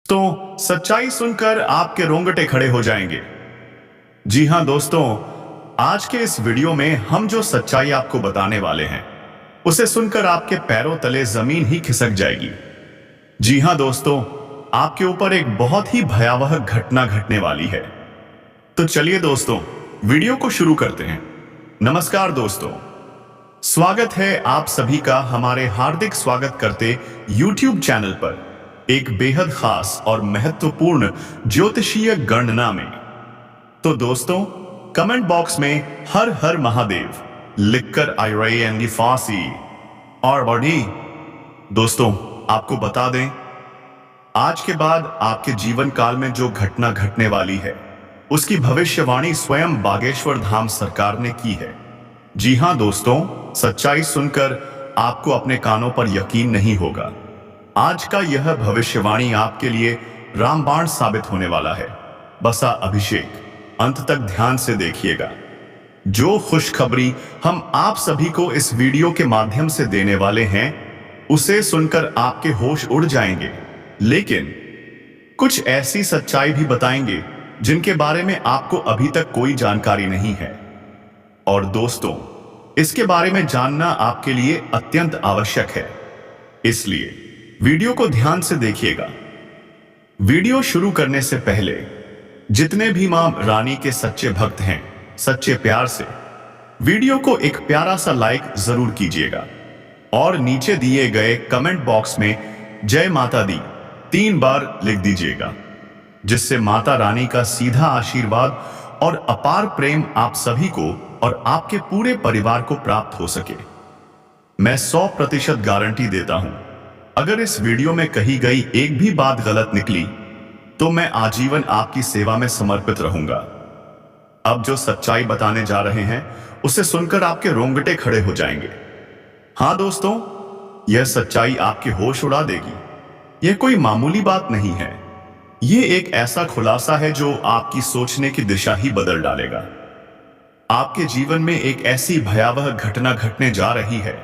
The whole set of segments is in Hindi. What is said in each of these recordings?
तो सच्चाई सुनकर आपके रोंगटे खड़े हो जाएंगे। जी हां दोस्तों, आज के इस वीडियो में हम जो सच्चाई आपको बताने वाले हैं उसे सुनकर आपके पैरों तले जमीन ही खिसक जाएगी। जी हां दोस्तों, आपके ऊपर एक बहुत ही भयावह घटना घटने वाली है। तो चलिए दोस्तों, वीडियो को शुरू करते हैं। नमस्कार दोस्तों, स्वागत है आप सभी का हमारे हार्दिक स्वागत करते YouTube चैनल पर एक बेहद खास और महत्वपूर्ण ज्योतिषीय गणना में। तो दोस्तों, कमेंट बॉक्स में हर हर महादेव लिखकर आई रही एंगी फांसी और बड़ी। दोस्तों, आपको बता दें, आज के बाद आपके जीवन काल में जो घटना घटने वाली है उसकी भविष्यवाणी स्वयं बागेश्वर धाम सरकार ने की है। जी हां दोस्तों, सच्चाई सुनकर आपको अपने कानों पर यकीन नहीं होगा। आज का यह भविष्यवाणी आपके लिए रामबाण साबित होने वाला है। बसा अभिषेक, अंत तक ध्यान से देखिएगा। जो खुशखबरी हम आप सभी को इस वीडियो के माध्यम से देने वाले हैं उसे सुनकर आपके होश उड़ जाएंगे, लेकिन कुछ ऐसी सच्चाई भी बताएंगे जिनके बारे में आपको अभी तक कोई जानकारी नहीं है। और दोस्तों, इसके बारे में जानना आपके लिए अत्यंत आवश्यक है, इसलिए वीडियो को ध्यान से देखिएगा। वीडियो शुरू करने से पहले जितने भी मां रानी के सच्चे भक्त हैं, सच्चे प्यार से वीडियो को एक प्यारा सा लाइक जरूर कीजिएगा और नीचे दिए गए कमेंट बॉक्स में जय माता दी 3 बार लिख दीजिएगा, जिससे माता रानी का सीधा आशीर्वाद और अपार प्रेम आप सभी को और आपके पूरे परिवार को प्राप्त हो सके। मैं 100% गारंटी देता हूं, अगर इस वीडियो में कही गई एक भी बात गलत निकली तो मैं आजीवन आपकी सेवा में समर्पित रहूंगा। अब जो सच्चाई बताने जा रहे हैं उसे सुनकर आपके रोंगटे खड़े हो जाएंगे। हां दोस्तों, यह सच्चाई आपके होश उड़ा देगी। यह कोई मामूली बात नहीं है, यह एक ऐसा खुलासा है जो आपकी सोचने की दिशा ही बदल डालेगा। आपके जीवन में एक ऐसी भयावह घटना घटने जा रही है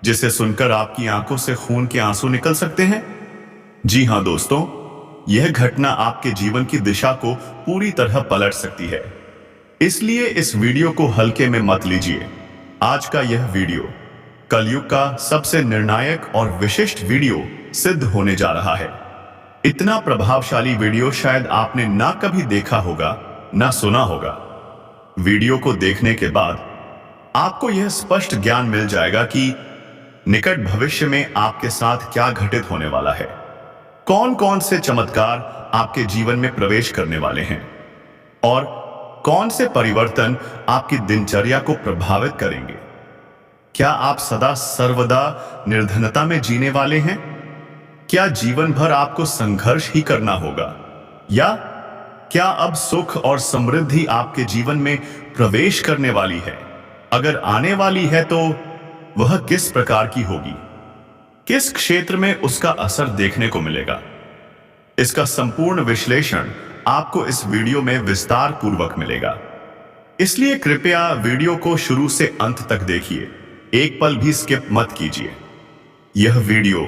जिसे सुनकर आपकी आंखों से खून के आंसू निकल सकते हैं। जी हां दोस्तों, यह घटना आपके जीवन की दिशा को पूरी तरह पलट सकती है, इसलिए इस वीडियो को हल्के में मत लीजिए। आज का यह वीडियो कलयुग का सबसे निर्णायक और विशिष्ट वीडियो सिद्ध होने जा रहा है। इतना प्रभावशाली वीडियो शायद आपने ना कभी देखा होगा, ना सुना होगा। वीडियो को देखने के बाद आपको यह स्पष्ट ज्ञान मिल जाएगा कि निकट भविष्य में आपके साथ क्या घटित होने वाला है, कौन कौन से चमत्कार आपके जीवन में प्रवेश करने वाले हैं और कौन से परिवर्तन आपकी दिनचर्या को प्रभावित करेंगे। क्या आप सदा सर्वदा निर्धनता में जीने वाले हैं? क्या जीवन भर आपको संघर्ष ही करना होगा, या क्या अब सुख और समृद्धि आपके जीवन में प्रवेश करने वाली है? अगर आने वाली है तो वह किस प्रकार की होगी, किस क्षेत्र में उसका असर देखने को मिलेगा? इसका संपूर्ण विश्लेषण आपको इस वीडियो में विस्तार पूर्वक मिलेगा, इसलिए कृपया वीडियो को शुरू से अंत तक देखिए, एक पल भी स्किप मत कीजिए। यह वीडियो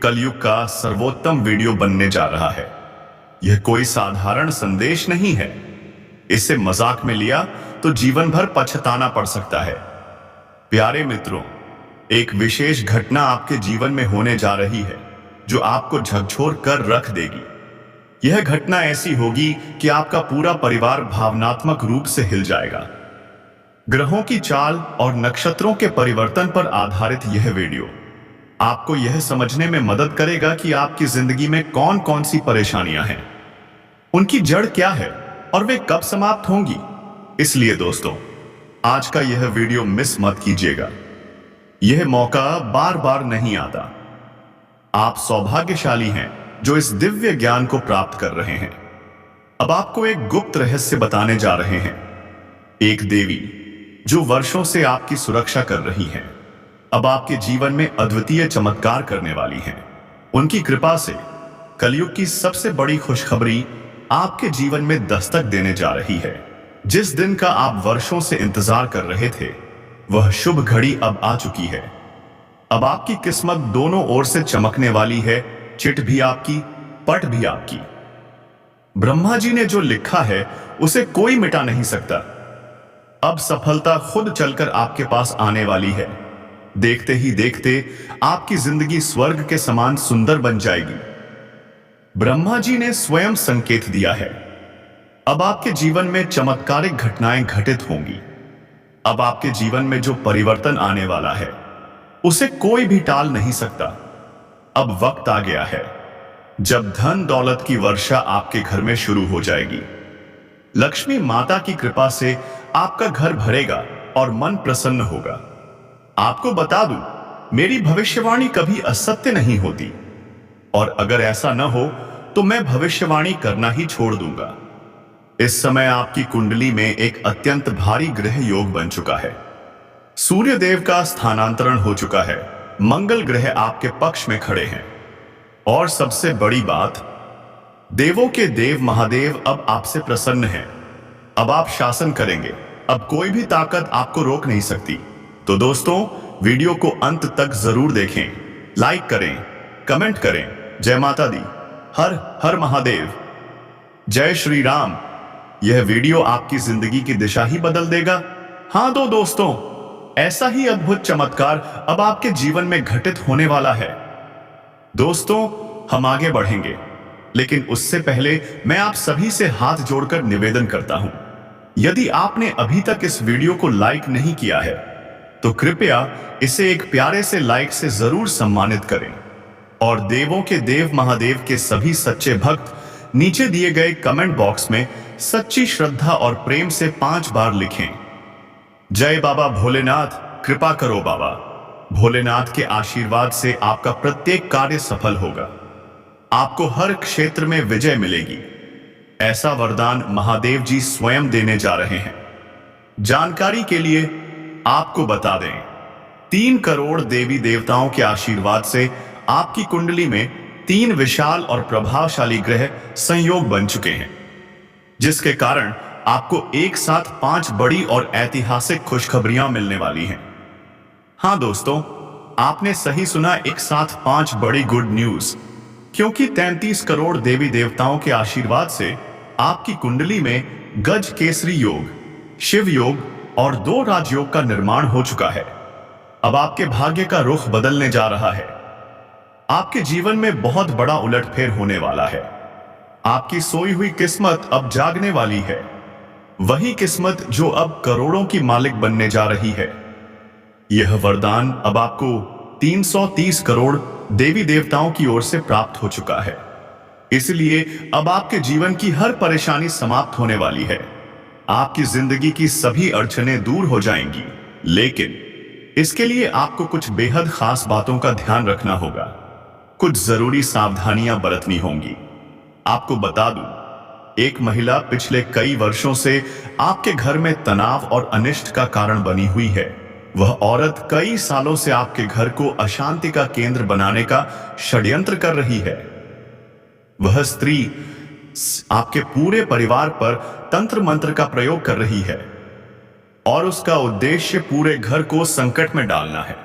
कलयुग का सर्वोत्तम वीडियो बनने जा रहा है। यह कोई साधारण संदेश नहीं है। इसे मजाक में लिया तो जीवन भर पछताना पड़ सकता है। प्यारे मित्रों, एक विशेष घटना आपके जीवन में होने जा रही है जो आपको झकझोर कर रख देगी। यह घटना ऐसी होगी कि आपका पूरा परिवार भावनात्मक रूप से हिल जाएगा। ग्रहों की चाल और नक्षत्रों के परिवर्तन पर आधारित यह वीडियो आपको यह समझने में मदद करेगा कि आपकी जिंदगी में कौन कौन सी परेशानियां हैं, उनकी जड़ क्या है और वे कब समाप्त होंगी। इसलिए दोस्तों, आज का यह वीडियो मिस मत कीजिएगा। यह मौका बार बार नहीं आता। आप सौभाग्यशाली हैं जो इस दिव्य ज्ञान को प्राप्त कर रहे हैं। अब आपको एक गुप्त रहस्य बताने जा रहे हैं। एक देवी जो वर्षों से आपकी सुरक्षा कर रही हैं, अब आपके जीवन में अद्वितीय चमत्कार करने वाली हैं। उनकी कृपा से कलयुग की सबसे बड़ी खुशखबरी आपके जीवन में दस्तक देने जा रही है। जिस दिन का आप वर्षों से इंतजार कर रहे थे, वह शुभ घड़ी अब आ चुकी है। अब आपकी किस्मत दोनों ओर से चमकने वाली है। चिट भी आपकी, पट भी आपकी। ब्रह्मा जी ने जो लिखा है उसे कोई मिटा नहीं सकता। अब सफलता खुद चलकर आपके पास आने वाली है। देखते ही देखते आपकी जिंदगी स्वर्ग के समान सुंदर बन जाएगी। ब्रह्मा जी ने स्वयं संकेत दिया है। अब आपके जीवन में चमत्कारिक घटनाएं घटित होंगी। अब आपके जीवन में जो परिवर्तन आने वाला है उसे कोई भी टाल नहीं सकता। अब वक्त आ गया है जब धन दौलत की वर्षा आपके घर में शुरू हो जाएगी। लक्ष्मी माता की कृपा से आपका घर भरेगा और मन प्रसन्न होगा। आपको बता दूं, मेरी भविष्यवाणी कभी असत्य नहीं होती, और अगर ऐसा न हो तो मैं भविष्यवाणी करना ही छोड़ दूंगा। इस समय आपकी कुंडली में एक अत्यंत भारी ग्रह योग बन चुका है। सूर्य देव का स्थानांतरण हो चुका है। मंगल ग्रह आपके पक्ष में खड़े हैं। और सबसे बड़ी बात, देवों के देव महादेव अब आपसे प्रसन्न हैं। अब आप शासन करेंगे। अब कोई भी ताकत आपको रोक नहीं सकती। तो दोस्तों, वीडियो को अंत तक जरूर देखें, लाइक करें, कमेंट करें। जय माता दी। हर हर महादेव। जय श्री राम। यह वीडियो आपकी जिंदगी की दिशा ही बदल देगा। हाँ दोस्तों, ऐसा ही अद्भुत चमत्कार अब आपके जीवन में घटित होने वाला है। दोस्तों, हम आगे बढ़ेंगे, लेकिन उससे पहले मैं आप सभी से हाथ जोड़कर निवेदन करता हूं, यदि आपने अभी तक इस वीडियो को लाइक नहीं किया है तो कृपया इसे एक प्यारे से लाइक से जरूर सम्मानित करें। और देवों के देव महादेव के सभी सच्चे भक्त नीचे दिए गए कमेंट बॉक्स में सच्ची श्रद्धा और प्रेम से 5 बार लिखें, जय बाबा भोलेनाथ। कृपा करो बाबा भोलेनाथ के आशीर्वाद से आपका प्रत्येक कार्य सफल होगा। आपको हर क्षेत्र में विजय मिलेगी। ऐसा वरदान महादेव जी स्वयं देने जा रहे हैं। जानकारी के लिए आपको बता दें, 3 करोड़ देवी देवताओं के आशीर्वाद से आपकी कुंडली में 3 विशाल और प्रभावशाली ग्रह संयोग बन चुके हैं, जिसके कारण आपको एक साथ 5 बड़ी और ऐतिहासिक खुशखबरियां मिलने वाली हैं। हाँ दोस्तों, आपने सही सुना, एक साथ 5 बड़ी गुड न्यूज, क्योंकि 33 करोड़ देवी देवताओं के आशीर्वाद से आपकी कुंडली में गज केसरी योग, शिव योग और 2 राजयोग का निर्माण हो चुका है। अब आपके भाग्य का रुख बदलने जा रहा है। आपके जीवन में बहुत बड़ा उलटफेर होने वाला है। आपकी सोई हुई किस्मत अब जागने वाली है। वही किस्मत जो अब करोड़ों की मालिक बनने जा रही है। यह वरदान अब आपको 330 करोड़ देवी देवताओं की ओर से प्राप्त हो चुका है। इसलिए अब आपके जीवन की हर परेशानी समाप्त होने वाली है। आपकी जिंदगी की सभी अड़चनें दूर हो जाएंगी, लेकिन इसके लिए आपको कुछ बेहद खास बातों का ध्यान रखना होगा। कुछ जरूरी सावधानियां बरतनी होंगी। आपको बता दूं, एक महिला पिछले कई वर्षों से आपके घर में तनाव और अनिष्ट का कारण बनी हुई है। वह औरत कई सालों से आपके घर को अशांति का केंद्र बनाने का षड्यंत्र कर रही है। वह स्त्री आपके पूरे परिवार पर तंत्र मंत्र का प्रयोग कर रही है और उसका उद्देश्य पूरे घर को संकट में डालना है।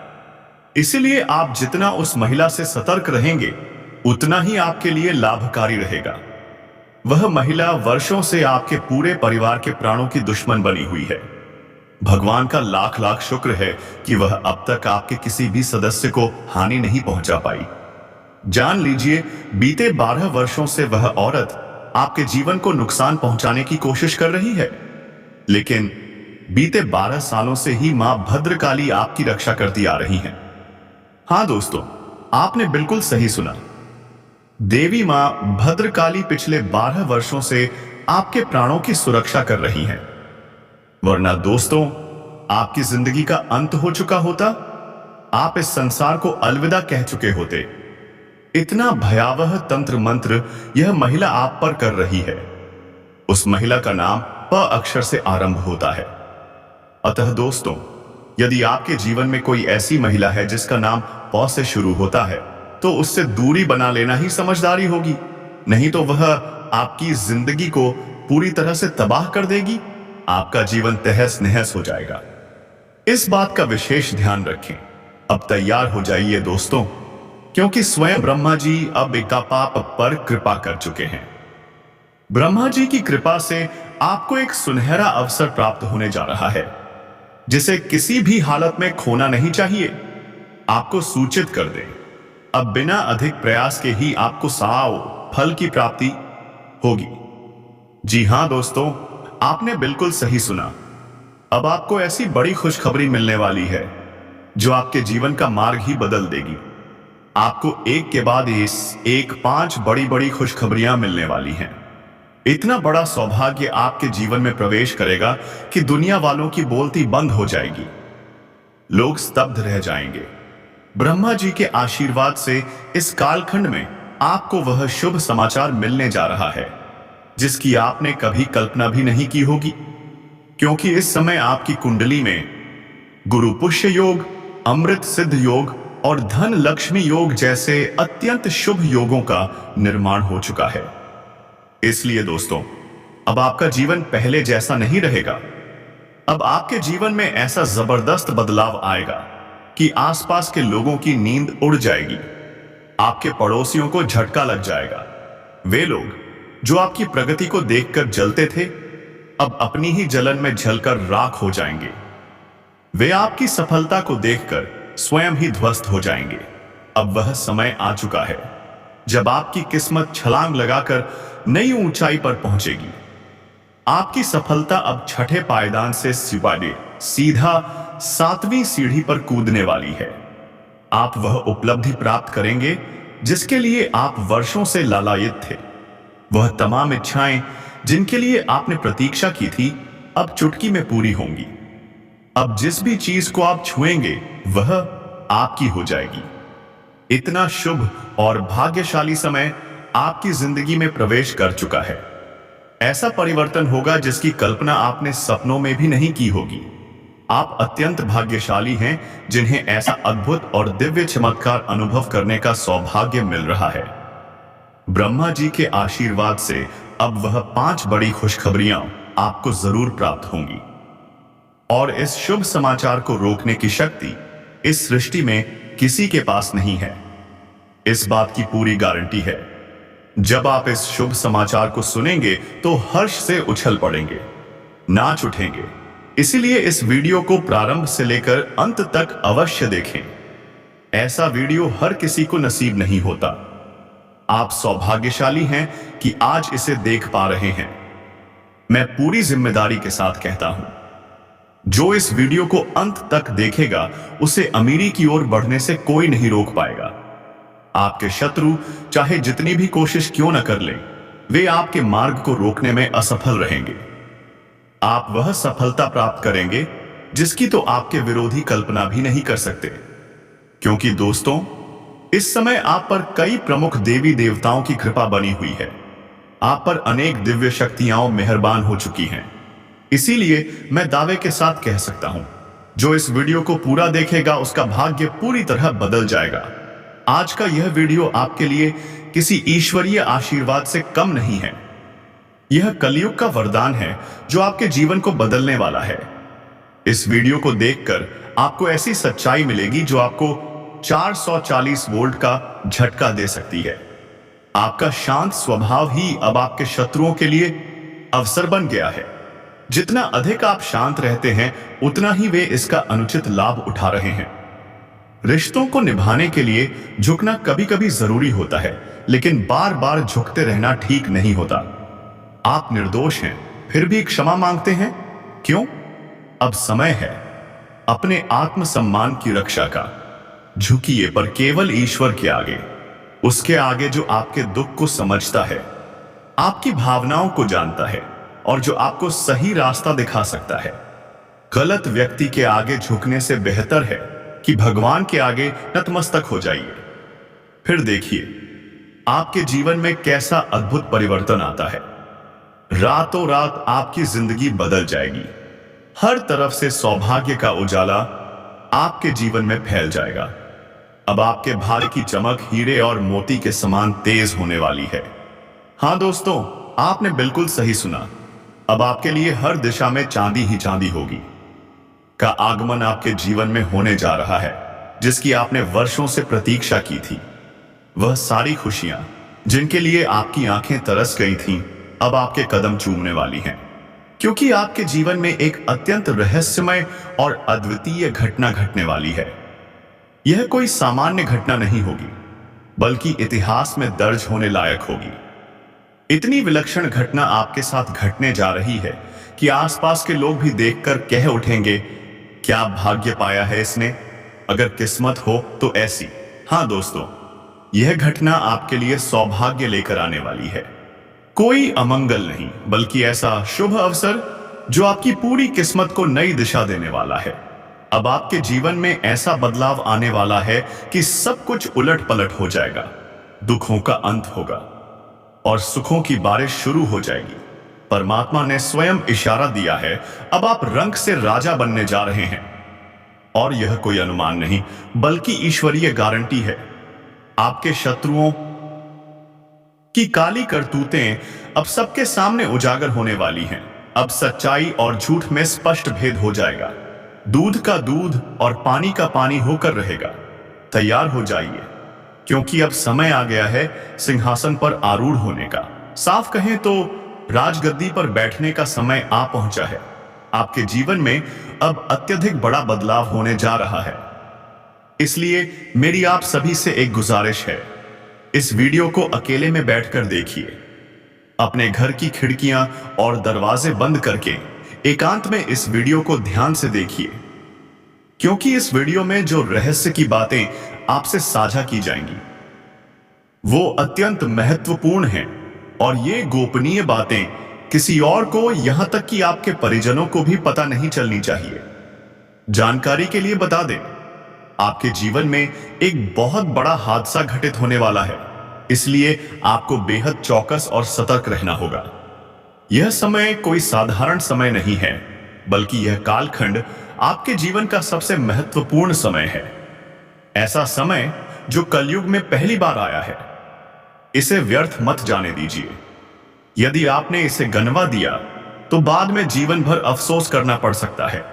इसीलिए आप जितना उस महिला से सतर्क रहेंगे, उतना ही आपके लिए लाभकारी रहेगा। वह महिला वर्षों से आपके पूरे परिवार के प्राणों की दुश्मन बनी हुई है। भगवान का लाख लाख शुक्र है कि वह अब तक आपके किसी भी सदस्य को हानि नहीं पहुंचा पाई। जान लीजिए, बीते 12 वर्षों से वह औरत आपके जीवन को नुकसान पहुंचाने की कोशिश कर रही है, लेकिन बीते 12 सालों से ही मां भद्रकाली आपकी रक्षा करती आ रही हैं। हाँ दोस्तों, आपने बिल्कुल सही सुना। देवी मां भद्रकाली पिछले 12 वर्षों से आपके प्राणों की सुरक्षा कर रही हैं। वरना दोस्तों, आपकी जिंदगी का अंत हो चुका होता। आप इस संसार को अलविदा कह चुके होते। इतना भयावह तंत्र मंत्र यह महिला आप पर कर रही है। उस महिला का नाम प अक्षर से आरंभ होता है। अतः दोस्तों, यदि आपके जीवन में कोई ऐसी महिला है जिसका नाम प से शुरू होता है, तो उससे दूरी बना लेना ही समझदारी होगी। नहीं तो वह आपकी जिंदगी को पूरी तरह से तबाह कर देगी। आपका जीवन तहस नहस हो जाएगा। इस बात का विशेष ध्यान रखें। अब तैयार हो जाइए दोस्तों, क्योंकि स्वयं ब्रह्मा जी अब एकापाप पर कृपा कर चुके हैं। ब्रह्मा जी की कृपा से आपको एक सुनहरा अवसर प्राप्त होने जा रहा है, जिसे किसी भी हालत में खोना नहीं चाहिए। आपको सूचित कर दें, अब बिना अधिक प्रयास के ही आपको साव फल की प्राप्ति होगी। जी हां दोस्तों, आपने बिल्कुल सही सुना। अब आपको ऐसी बड़ी खुशखबरी मिलने वाली है जो आपके जीवन का मार्ग ही बदल देगी। आपको एक के बाद एक 5 बड़ी बड़ी खुशखबरियां मिलने वाली हैं। इतना बड़ा सौभाग्य आपके जीवन में प्रवेश करेगा कि दुनिया वालों की बोलती बंद हो जाएगी। लोग स्तब्ध रह जाएंगे। ब्रह्मा जी के आशीर्वाद से इस कालखंड में आपको वह शुभ समाचार मिलने जा रहा है जिसकी आपने कभी कल्पना भी नहीं की होगी, क्योंकि इस समय आपकी कुंडली में गुरु पुष्य योग, अमृत सिद्ध योग और धन लक्ष्मी योग जैसे अत्यंत शुभ योगों का निर्माण हो चुका है। इसलिए दोस्तों, अब आपका जीवन पहले जैसा नहीं रहेगा। अब आपके जीवन में ऐसा जबरदस्त बदलाव आएगा कि आसपास के लोगों की नींद उड़ जाएगी। आपके पड़ोसियों को झटका लग जाएगा। वे लोग जो आपकी प्रगति को देखकर जलते थे, अब अपनी ही जलन में जलकर राख हो जाएंगे। वे आपकी सफलता को देखकर स्वयं ही ध्वस्त हो जाएंगे। अब वह समय आ चुका है जब आपकी किस्मत छलांग लगाकर नई ऊंचाई पर पहुंचेगी। आपकी सफलता अब छठे पायदान से सिवाय सीधा 7वीं सीढ़ी पर कूदने वाली है। आप वह उपलब्धि प्राप्त करेंगे जिसके लिए आप वर्षों से लालायित थे। वह तमाम इच्छाएं जिनके लिए आपने प्रतीक्षा की थी, अब चुटकी में पूरी होंगी। अब जिस भी चीज को आप छुएंगे वह आपकी हो जाएगी। इतना शुभ और भाग्यशाली समय आपकी जिंदगी में प्रवेश कर चुका है। ऐसा परिवर्तन होगा जिसकी कल्पना आपने सपनों में भी नहीं की होगी। आप अत्यंत भाग्यशाली हैं जिन्हें ऐसा अद्भुत और दिव्य चमत्कार अनुभव करने का सौभाग्य मिल रहा है। ब्रह्मा जी के आशीर्वाद से अब वह 5 बड़ी खुशखबरियां आपको जरूर प्राप्त होंगी, और इस शुभ समाचार को रोकने की शक्ति इस सृष्टि में किसी के पास नहीं है। इस बात की पूरी गारंटी है। जब आप इस शुभ समाचार को सुनेंगे तो हर्ष से उछल पड़ेंगे, नाच उठेंगे। इसीलिए इस वीडियो को प्रारंभ से लेकर अंत तक अवश्य देखें। ऐसा वीडियो हर किसी को नसीब नहीं होता। आप सौभाग्यशाली हैं कि आज इसे देख पा रहे हैं। मैं पूरी जिम्मेदारी के साथ कहता हूं, जो इस वीडियो को अंत तक देखेगा उसे अमीरी की ओर बढ़ने से कोई नहीं रोक पाएगा। आपके शत्रु चाहे जितनी भी कोशिश क्यों न कर लें, वे आपके मार्ग को रोकने में असफल रहेंगे। आप वह सफलता प्राप्त करेंगे जिसकी तो आपके विरोधी कल्पना भी नहीं कर सकते। क्योंकि दोस्तों, इस समय आप पर कई प्रमुख देवी देवताओं की कृपा बनी हुई है। आप पर अनेक दिव्य शक्तियां मेहरबान हो चुकी हैं। इसीलिए मैं दावे के साथ कह सकता हूं, जो इस वीडियो को पूरा देखेगा उसका भाग्य पूरी तरह बदल जाएगा। आज का यह वीडियो आपके लिए किसी ईश्वरीय आशीर्वाद से कम नहीं है। यह कलयुग का वरदान है जो आपके जीवन को बदलने वाला है। इस वीडियो को देखकर आपको ऐसी सच्चाई मिलेगी जो आपको 440 वोल्ट का झटका दे सकती है। आपका शांत स्वभाव ही अब आपके शत्रुओं के लिए अवसर बन गया है। जितना अधिक आप शांत रहते हैं, उतना ही वे इसका अनुचित लाभ उठा रहे हैं। रिश्तों को निभाने के लिए झुकना कभी कभी जरूरी होता है, लेकिन बार बार झुकते रहना ठीक नहीं होता। आप निर्दोष हैं, फिर भी क्षमा मांगते हैं। क्यों? अब समय है अपने आत्मसम्मान की रक्षा का। झुकिए, पर केवल ईश्वर के आगे, उसके आगे जो आपके दुख को समझता है, आपकी भावनाओं को जानता है और जो आपको सही रास्ता दिखा सकता है। गलत व्यक्ति के आगे झुकने से बेहतर है कि भगवान के आगे नतमस्तक हो जाइए। फिर देखिए आपके जीवन में कैसा अद्भुत परिवर्तन आता है। रातों रात आपकी जिंदगी बदल जाएगी। हर तरफ से सौभाग्य का उजाला आपके जीवन में फैल जाएगा। अब आपके भाग्य की चमक हीरे और मोती के समान तेज होने वाली है। हाँ दोस्तों, आपने बिल्कुल सही सुना। अब आपके लिए हर दिशा में चांदी ही चांदी होगी का आगमन आपके जीवन में होने जा रहा है, जिसकी आपने वर्षों से प्रतीक्षा की थी। वह सारी खुशियां जिनके लिए आपकी आंखें तरस गई थीं, अब आपके कदम चूमने वाली हैं, क्योंकि आपके जीवन में एक अत्यंत रहस्यमय और अद्वितीय घटना घटने वाली है। यह कोई सामान्य घटना नहीं होगी, बल्कि इतिहास में दर्ज होने लायक होगी। इतनी विलक्षण घटना आपके साथ घटने जा रही है कि आसपास के लोग भी देखकर कह उठेंगे, क्या भाग्य पाया है इसने, अगर किस्मत हो तो ऐसी। हाँ दोस्तों, यह घटना आपके लिए सौभाग्य लेकर आने वाली है। कोई अमंगल नहीं, बल्कि ऐसा शुभ अवसर जो आपकी पूरी किस्मत को नई दिशा देने वाला है। अब आपके जीवन में ऐसा बदलाव आने वाला है कि सब कुछ उलट पलट हो जाएगा। दुखों का अंत होगा और सुखों की बारिश शुरू हो जाएगी। परमात्मा ने स्वयं इशारा दिया है, अब आप रंग से राजा बनने जा रहे हैं। और यह कोई अनुमान नहीं, बल्कि ईश्वरीय गारंटी है। आपके शत्रुओं की काली करतूतें अब सबके सामने उजागर होने वाली हैं। अब सच्चाई और झूठ में स्पष्ट भेद हो जाएगा। दूध का दूध और पानी का पानी होकर रहेगा। तैयार हो जाइए, क्योंकि अब समय आ गया है सिंहासन पर आरूढ़ होने का। साफ कहें तो राजगद्दी पर बैठने का समय आ पहुंचा है। आपके जीवन में अब अत्यधिक बड़ा बदलाव होने जा रहा है। इसलिए मेरी आप सभी से एक गुजारिश है, इस वीडियो को अकेले में बैठकर देखिए। अपने घर की खिड़कियां और दरवाजे बंद करके एकांत में इस वीडियो को ध्यान से देखिए, क्योंकि इस वीडियो में जो रहस्य की बातें आपसे साझा की जाएंगी वो अत्यंत महत्वपूर्ण हैं, और ये गोपनीय बातें किसी और को, यहां तक कि आपके परिजनों को भी पता नहीं चलनी चाहिए। जानकारी के लिए बता दें, आपके जीवन में एक बहुत बड़ा हादसा घटित होने वाला है, इसलिए आपको बेहद चौकस और सतर्क रहना होगा। यह समय कोई साधारण समय नहीं है, बल्कि यह कालखंड आपके जीवन का सबसे महत्वपूर्ण समय है। ऐसा समय जो कलयुग में पहली बार आया है। इसे व्यर्थ मत जाने दीजिए। यदि आपने इसे गनवा दिया तो बाद में जीवन भर अफसोस करना पड़ सकता है।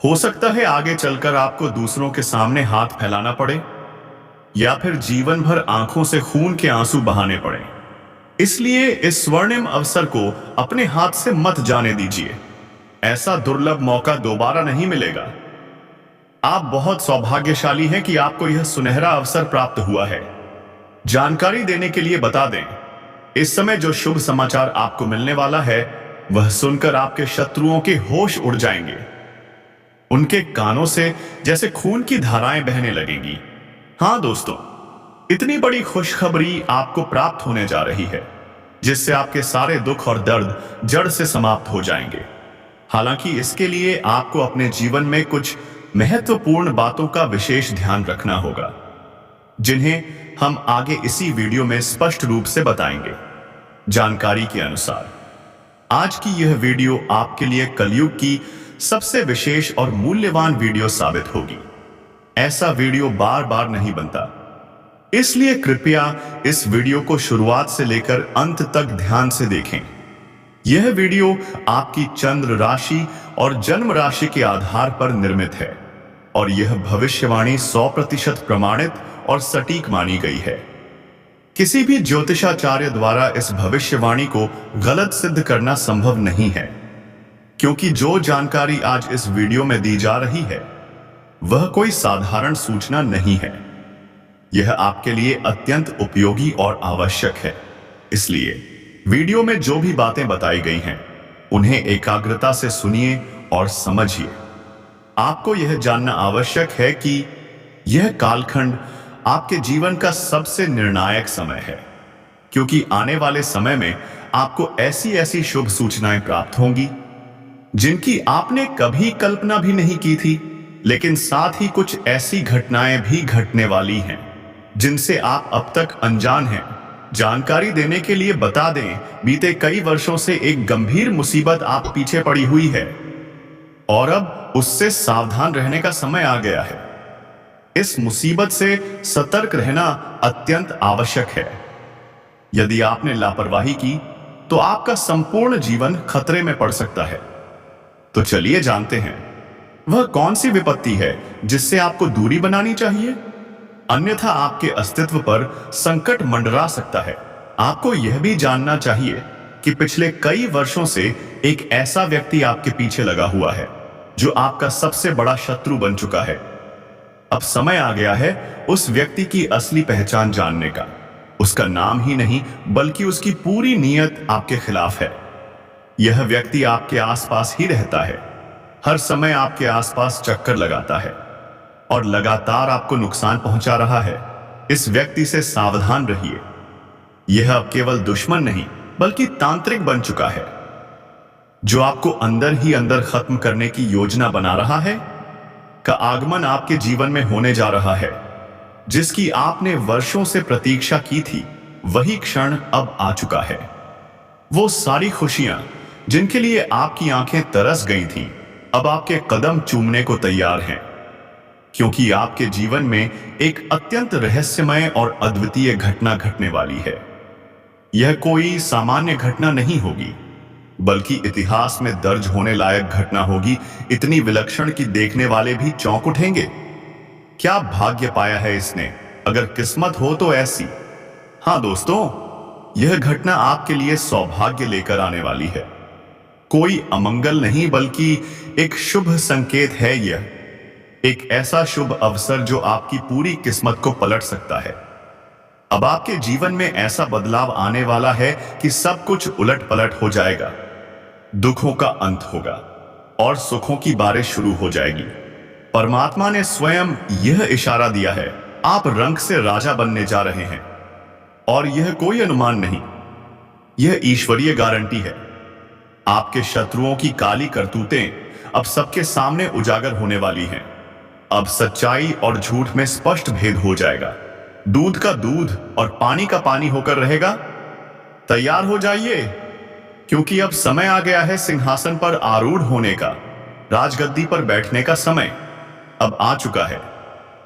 हो सकता है आगे चलकर आपको दूसरों के सामने हाथ फैलाना पड़े, या फिर जीवन भर आंखों से खून के आंसू बहाने पड़े। इसलिए इस स्वर्णिम अवसर को अपने हाथ से मत जाने दीजिए। ऐसा दुर्लभ मौका दोबारा नहीं मिलेगा। आप बहुत सौभाग्यशाली हैं कि आपको यह सुनहरा अवसर प्राप्त हुआ है। जानकारी देने के लिए बता दें, इस समय जो शुभ समाचार आपको मिलने वाला है, वह सुनकर आपके शत्रुओं के होश उड़ जाएंगे। उनके कानों से जैसे खून की धाराएं बहने लगेंगी। हाँ दोस्तों, इतनी बड़ी खुशखबरी आपको प्राप्त होने जा रही है, जिससे आपके सारे दुख और दर्द जड़ से समाप्त हो जाएंगे। हालांकि इसके लिए आपको अपने जीवन में कुछ महत्वपूर्ण बातों का विशेष ध्यान रखना होगा, जिन्हें हम आगे इसी वीडियो में स्पष्ट रूप से बताएंगे। जानकारी के अनुसार आज की यह वीडियो आपके लिए कलयुग की सबसे विशेष और मूल्यवान वीडियो साबित होगी। ऐसा वीडियो बार बार नहीं बनता, इसलिए कृपया इस वीडियो को शुरुआत से लेकर अंत तक ध्यान से देखें। यह वीडियो आपकी चंद्र राशि और जन्म राशि के आधार पर निर्मित है, और यह भविष्यवाणी 100% प्रमाणित और सटीक मानी गई है। किसी भी ज्योतिषाचार्य द्वारा इस भविष्यवाणी को गलत सिद्ध करना संभव नहीं है, क्योंकि जो जानकारी आज इस वीडियो में दी जा रही है वह कोई साधारण सूचना नहीं है। यह आपके लिए अत्यंत उपयोगी और आवश्यक है। इसलिए वीडियो में जो भी बातें बताई गई हैं, उन्हें एकाग्रता से सुनिए और समझिए। आपको यह जानना आवश्यक है कि यह कालखंड आपके जीवन का सबसे निर्णायक समय है, क्योंकि आने वाले समय में आपको ऐसी ऐसी शुभ सूचनाएं प्राप्त होंगी जिनकी आपने कभी कल्पना भी नहीं की थी, लेकिन साथ ही कुछ ऐसी घटनाएं भी घटने वाली हैं जिनसे आप अब तक अनजान हैं। जानकारी देने के लिए बता दें, बीते कई वर्षों से एक गंभीर मुसीबत आप पीछे पड़ी हुई है, और अब उससे सावधान रहने का समय आ गया है। इस मुसीबत से सतर्क रहना अत्यंत आवश्यक है। यदि आपने लापरवाही की तो आपका संपूर्ण जीवन खतरे में पड़ सकता है। तो चलिए जानते हैं, वह कौन सी विपत्ति है जिससे आपको दूरी बनानी चाहिए। अन्यथा आपके अस्तित्व पर संकट मंडरा सकता है। आपको यह भी जानना चाहिए कि पिछले कई वर्षों से एक ऐसा व्यक्ति आपके पीछे लगा हुआ है जो आपका सबसे बड़ा शत्रु बन चुका है। अब समय आ गया है उस व्यक्ति की असली पहचान जानने का। उसका नाम ही नहीं बल्कि उसकी पूरी नीयत आपके खिलाफ है। यह व्यक्ति आपके आसपास ही रहता है, हर समय आपके आसपास चक्कर लगाता है और लगातार आपको नुकसान पहुंचा रहा है। इस व्यक्ति से सावधान रहिए। यह अब केवल दुश्मन नहीं बल्कि तांत्रिक बन चुका है जो आपको अंदर ही अंदर खत्म करने की योजना बना रहा है। का आगमन आपके जीवन में होने जा रहा है, जिसकी आपने वर्षों से प्रतीक्षा की थी। वही क्षण अब आ चुका है। वो सारी खुशियां जिनके लिए आपकी आंखें तरस गई थीं, अब आपके कदम चूमने को तैयार हैं, क्योंकि आपके जीवन में एक अत्यंत रहस्यमय और अद्वितीय घटना घटने वाली है। यह कोई सामान्य घटना नहीं होगी, बल्कि इतिहास में दर्ज होने लायक घटना होगी, इतनी विलक्षण कि देखने वाले भी चौंक उठेंगे। क्या भाग्य पाया है इसने, अगर किस्मत हो तो ऐसी। हाँ दोस्तों, यह घटना आपके लिए सौभाग्य लेकर आने वाली है। कोई अमंगल नहीं बल्कि एक शुभ संकेत है। यह एक ऐसा शुभ अवसर जो आपकी पूरी किस्मत को पलट सकता है। अब आपके जीवन में ऐसा बदलाव आने वाला है कि सब कुछ उलट पलट हो जाएगा। दुखों का अंत होगा और सुखों की बारिश शुरू हो जाएगी। परमात्मा ने स्वयं यह इशारा दिया है, आप रंग से राजा बनने जा रहे हैं। और यह कोई अनुमान नहीं, यह ईश्वरीय गारंटी है। आपके शत्रुओं की काली करतूतें अब सबके सामने उजागर होने वाली हैं। अब सच्चाई और झूठ में स्पष्ट भेद हो जाएगा। दूध का दूध और पानी का पानी होकर रहेगा। तैयार हो जाइए, क्योंकि अब समय आ गया है सिंहासन पर आरूढ़ होने का, राजगद्दी पर बैठने का समय अब आ चुका है।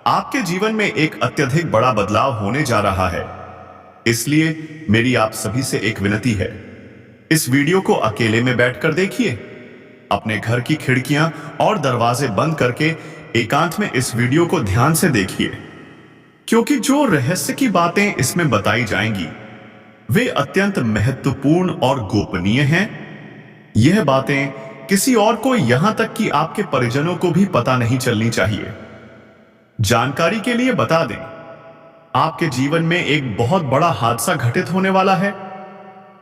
आपके जीवन में एक अत्यधिक बड़ा बदलाव होने जा रहा है। इसलिए मेरी आप सभी से एक विनती है, इस वीडियो को अकेले में बैठकर देखिए। अपने घर की खिड़कियां और दरवाजे बंद करके एकांत में इस वीडियो को ध्यान से देखिए, क्योंकि जो रहस्य की बातें इसमें बताई जाएंगी वे अत्यंत महत्वपूर्ण और गोपनीय हैं। यह बातें किसी और को, यहां तक कि आपके परिजनों को भी पता नहीं चलनी चाहिए। जानकारी के लिए बता दें, आपके जीवन में एक बहुत बड़ा हादसा घटित होने वाला है,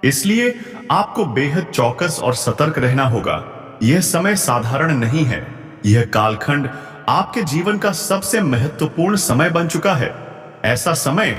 इसलिए आपको बेहद चौकस और सतर्क रहना होगा। यह समय साधारण नहीं है। यह कालखंड आपके जीवन का सबसे महत्वपूर्ण समय बन चुका है। ऐसा समय